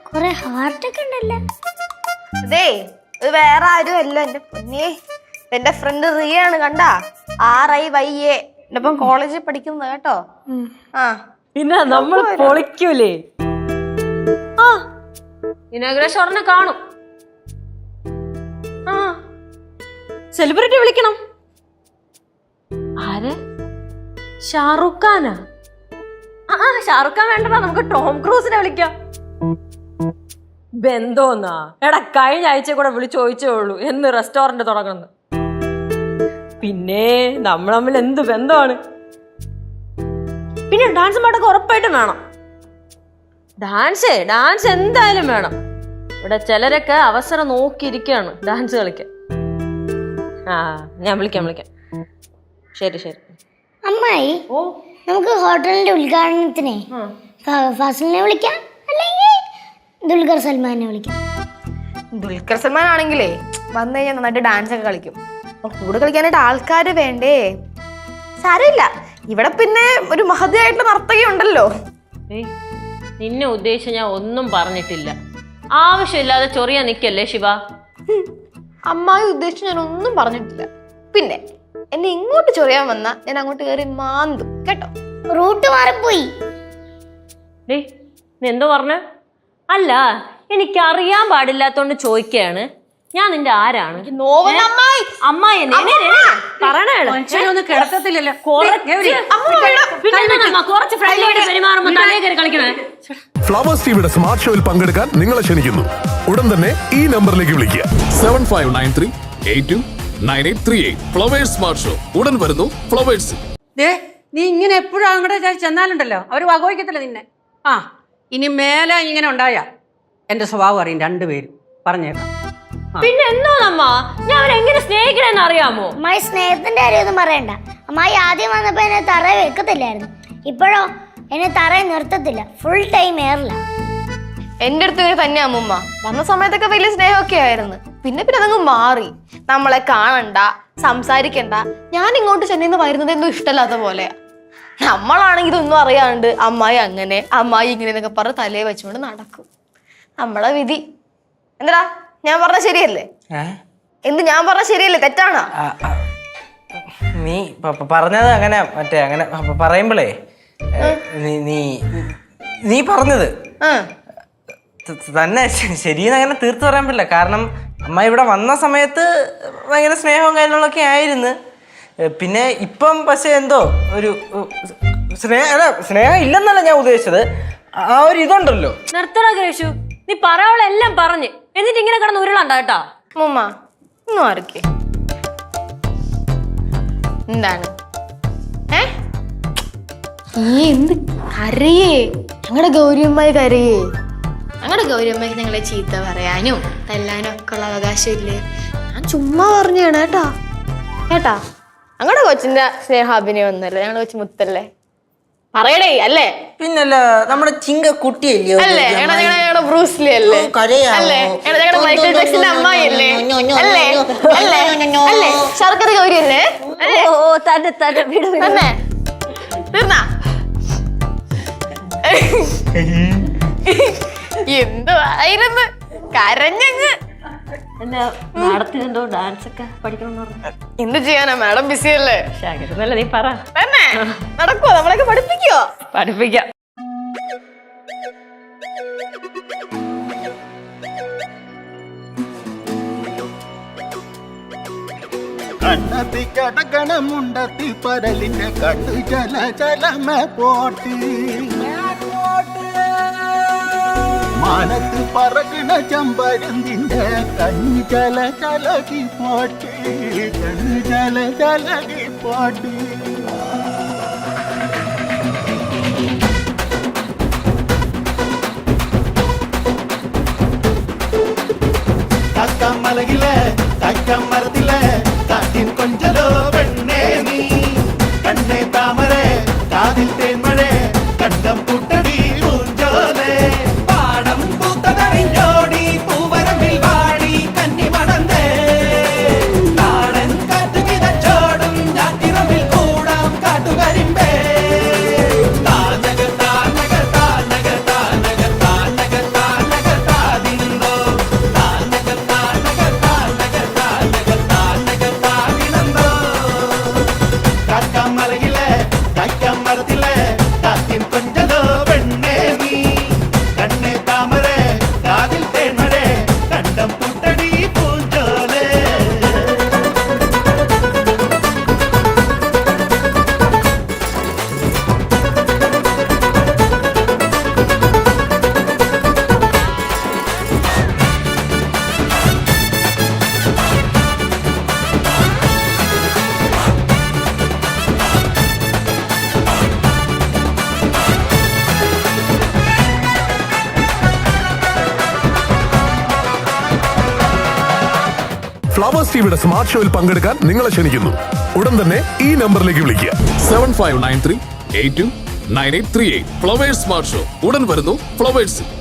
കൊറേ ഹാർട്ടൊക്കെ ഉണ്ടല്ലേ. അതേ ഇത് വേറെ ആരും അല്ല, എന്റെ പൊന്നേ എന്റെ ഫ്രണ്ട് റിയാണ്. കണ്ടാ RIYA എന്റെ ഒപ്പം കോളേജിൽ പഠിക്കുന്നത് കേട്ടോ. ആ പിന്നെ നമ്മൾ പൊളിക്കൂലേ. ആ ഇനാഗ്രേഷൻ ഉടനെ കാണും. ആ സെലിബ്രിറ്റി വിളിക്കണം. ആര്? ഷാറുഖ് ഖാനാ? ഷാറുഖ് ഖാൻ വേണ്ടടാ, നമുക്ക് ടോം ക്രൂസിനെ വിളിക്കാം. ബന്ധോന്നാ എടാ, കഴിഞ്ഞ ആഴ്ച കൂടെ വിളിച്ചു ചോദിച്ചേ ഉള്ളൂ എന്ന് റെസ്റ്റോറന്റ് തുടങ്ങുന്നു. പിന്നെ നമ്മൾ തമ്മിൽ എന്ത് ബന്ധമാണ്. പിന്നെ ഡാൻസ് പാട്ടൊക്കെ ഉറപ്പായിട്ടും വേണം. ഡാൻസ് എന്തായാലും വേണം. ഇവിടെ ചിലരൊക്കെ അവസരം നോക്കിയിരിക്കുകയാണ് ഡാൻസ് കളിക്കാൻ. ആ ഞാൻ വിളിക്കാം. ശരി. അമ്മായി, നമുക്ക് ഹോട്ടലിന്റെ ഉദ്ഘാടനത്തിനെ ഫാസിലിനെ വിളിക്കാം, അല്ലെങ്കിൽ ദുൽഖർ സൽമാനെ വിളിക്കാം. ദുൽഖർ സൽമാൻ ആണെങ്കിലേ വന്നു കഴിഞ്ഞാൽ നന്നായിട്ട് ഡാൻസ് ഒക്കെ കളിക്കും. കൂടെ കളിക്കാനായിട്ട് ആൾക്കാര് വേണ്ടേ? സാരമില്ല, ഇവിടെ പിന്നെ ഒരു മഹതിയായിട്ടുള്ള നർത്തകിയുണ്ടല്ലോ. നിന്നെ ഉദ്ദേശിച്ച് ഞാൻ ഒന്നും പറഞ്ഞിട്ടില്ല. ആവശ്യമില്ലാതെ ചൊറിയാൻ നിക്കല്ലേ ശിവ. അമ്മായി ഉദ്ദേശിച്ച് ഞാൻ ഒന്നും പറഞ്ഞിട്ടില്ല. പിന്നെ എന്നെ ഇങ്ങോട്ട് ചൊറിയാൻ വന്ന ഞാൻ അങ്ങോട്ട് കയറി മാന്തും കേട്ടോ. റൂട്ട് മാറിപ്പോയി. നീ എന്തോ പറഞ്ഞ? അല്ല, എനിക്കറിയാൻ പാടില്ലാത്തോണ്ട് ചോദിക്കുകയാണ്. ഞാൻ നിന്റെ ആരാണ്? അമ്മായി കിടത്തത്തില്ലല്ലോ. ഫ്ലവേഴ്സ് ടിവിയുടെ സ്മാർട്ട് ഷോയിൽ പങ്കെടുക്കാൻ നിങ്ങളെ ക്ഷണിക്കുന്നു. ഉടൻ തന്നെ ഈ നമ്പറിലേക്ക് വിളിക്കുക. 7593829838. ഫ്ലവേഴ്സ് സ്മാർട്ട് ഷോ ഉടൻ വരുന്നു ഫ്ലവേഴ്സ്. നീ ഇങ്ങനെ എപ്പോഴും അങ്ങോട്ട് ചെന്നാലുണ്ടല്ലോ അവര് വകവയ്ക്കത്തില്ല നിന്നെ. ആ ഇനി മേലെ ഇങ്ങനെ ഉണ്ടായ എന്റെ സ്വഭാവം അറിയും രണ്ടുപേരും, പറഞ്ഞേക്കാം. പിന്നെ എന്തോ അമ്മ, ഞാൻ അവരെങ്ങനെ സ്നേഹിക്കണെന്ന് അറിയാമോ? അമ്മായി സ്നേഹത്തിന്റെ കാര്യമൊന്നും പറയണ്ട. അമ്മായി ആദ്യം വന്നപ്പോ എന്നെ തറയെ വെക്കത്തില്ലായിരുന്നു. ഇപ്പോഴോ എന്നെ തറയെ നിർത്തത്തില്ല, ഫുൾ ടൈം എയറില്ല. എന്റെ അടുത്ത് തന്നെ അമ്മുമ്മ വന്ന സമയത്തൊക്കെ വലിയ സ്നേഹമൊക്കെ ആയിരുന്നു. പിന്നെ അതങ്ങ് മാറി. നമ്മളെ കാണണ്ട, സംസാരിക്കണ്ട. ഞാൻ ഇങ്ങോട്ട് ചെന്നൈന്ന് വരുന്നത് എന്തോ ഇഷ്ടമല്ലാത്ത പോലെ. നമ്മളാണെങ്കിൽ ഇതൊന്നും അറിയാണ്ട് അമ്മായി അങ്ങനെ അമ്മായി ഇങ്ങനെ എന്നൊക്കെ പറഞ്ഞ് തലയെ വെച്ചുകൊണ്ട് നടക്കും. നമ്മളെ വിധി. എന്താ ഞാൻ പറഞ്ഞ ശരിയല്ലേ? ഞാൻ പറഞ്ഞ ശരിയല്ലേ? തെറ്റാണോ? നീ പറഞ്ഞത് അങ്ങനെ അങ്ങനെ പറയുമ്പോളേ നീ പറഞ്ഞത് തന്നെ ശരിയെന്ന് അങ്ങനെ തീർത്ത് പറയാൻ പറ്റില്ല. കാരണം അമ്മ ഇവിടെ വന്ന സമയത്ത് ഭയങ്കര സ്നേഹവും കാര്യങ്ങളൊക്കെ ആയിരുന്നു. പിന്നെ ഇപ്പം പക്ഷെ എന്തോ ഒരു സ്നേഹം ഇല്ലെന്നല്ല ഞാൻ ഉദ്ദേശിച്ചത്. ആ ഒരു ഇതുണ്ടല്ലോ. നിർത്തടാ ഗ്രേഷു, നീ പറവളെല്ലാം പറഞ്ഞ് എന്നിട്ട് ഇങ്ങനെ കിടന്ന് ഉരുളണ്ട കേട്ടാ. മുമ്മ ഒന്നും ആർക്കേ എന്താണ് എന്ത് കരയേ? ഞങ്ങളുടെ ഗൗരിയമ്മായി കരയേ. ഞങ്ങളുടെ ഗൗരിയമ്മയ്ക്ക് ഞങ്ങളെ ചീത്ത പറയാനും തല്ലാനും ഒക്കെ ഉള്ള അവകാശമില്ലേ? ഞാൻ ചുമ്മാ പറഞ്ഞാണ് കേട്ടാ. ഞങ്ങളുടെ കൊച്ചിന്റെ സ്നേഹാഭിനയം ഒന്നല്ലേ, ഞങ്ങളുടെ കൊച്ചു മുത്തല്ലേ? പറയടേ അല്ലേ? പിന്നല്ല, നമ്മുടെ ചിങ്ക കുട്ടിയല്ലേ? അല്ലേ ഞങ്ങളുടെ ബ്രൂസ്ലി അല്ലേ? അല്ലേ ഞങ്ങളുടെ മൈക്കിൾ ജാക്സന്റെ അമ്മായി അല്ലേ? അല്ലേ അല്ലേ ശർക്കര ഗൗരി അല്ലേ? തന്നെ തീർന്നാ എന്തുവായിരുന്നു കരഞ്ഞങ്ങ്. നാടത്തിനെന്തോ ഡാൻസ് ഒക്കെ പഠിക്കണം. എന്ത് ചെയ്യാനാ, മാഡം ബിസി അല്ലേ? നീ പറ. തന്നെ നടക്കുവോ? നമ്മളൊക്കെ പഠിപ്പിക്കോ? പഠിപ്പിക്കാം. കണ്ണത്തി കടകണമുണ്ടത്തി പരലിന്റെ കണ്ണു ജല ജലമ പോട്ടി മാനത്ത് പറകണ ചമ്പരന്തിന്റെ കണ്ണു ജല ജലകി പോട്ടി കണ്ണു ജല ജലകി പോട്ടി മലകിലെ തക്കം മരത്തിലെ കാറ്റിൻ കൊഞ്ചലോ പെണ്ണേ നീ കണ്ണേ താമരേ കാതിൽ തേന്മഴേ കണ്ടം കൂട്ടടി പൂഞ്ചോലേ പാടം പൂത്തതറിഞ്ഞോടി പൂവരമ്പിൽ വാടി കന്നി മടന്തേ നാടൻ കാറ്റു കിതച്ചോടും ഞാറ്റിറമ്പിൽ കൂടാ കായ്ക്കാൻ മരത്തിലെ കാറ്റിൻ കൊഞ്ചലോ പെണ്ണേ നീ കണ്ണേ താമര കാതിൽ തേന്മഴ കണ്ടം പൂട്ടടി പൂഞ്ചോലേ ഫ്ലവേഴ്സ് ടിവിയുടെ സ്മാർട്ട് ഷോയിൽ പങ്കെടുക്കാൻ നിങ്ങളെ ക്ഷണിക്കുന്നു. ഉടൻ തന്നെ ഈ നമ്പറിലേക്ക് വിളിക്കുക. 7593 829838. ഫ്ലവേഴ്സ് സ്മാർട്ട് ഷോ ഉടൻ വരുന്നു ഫ്ലവേഴ്സ്.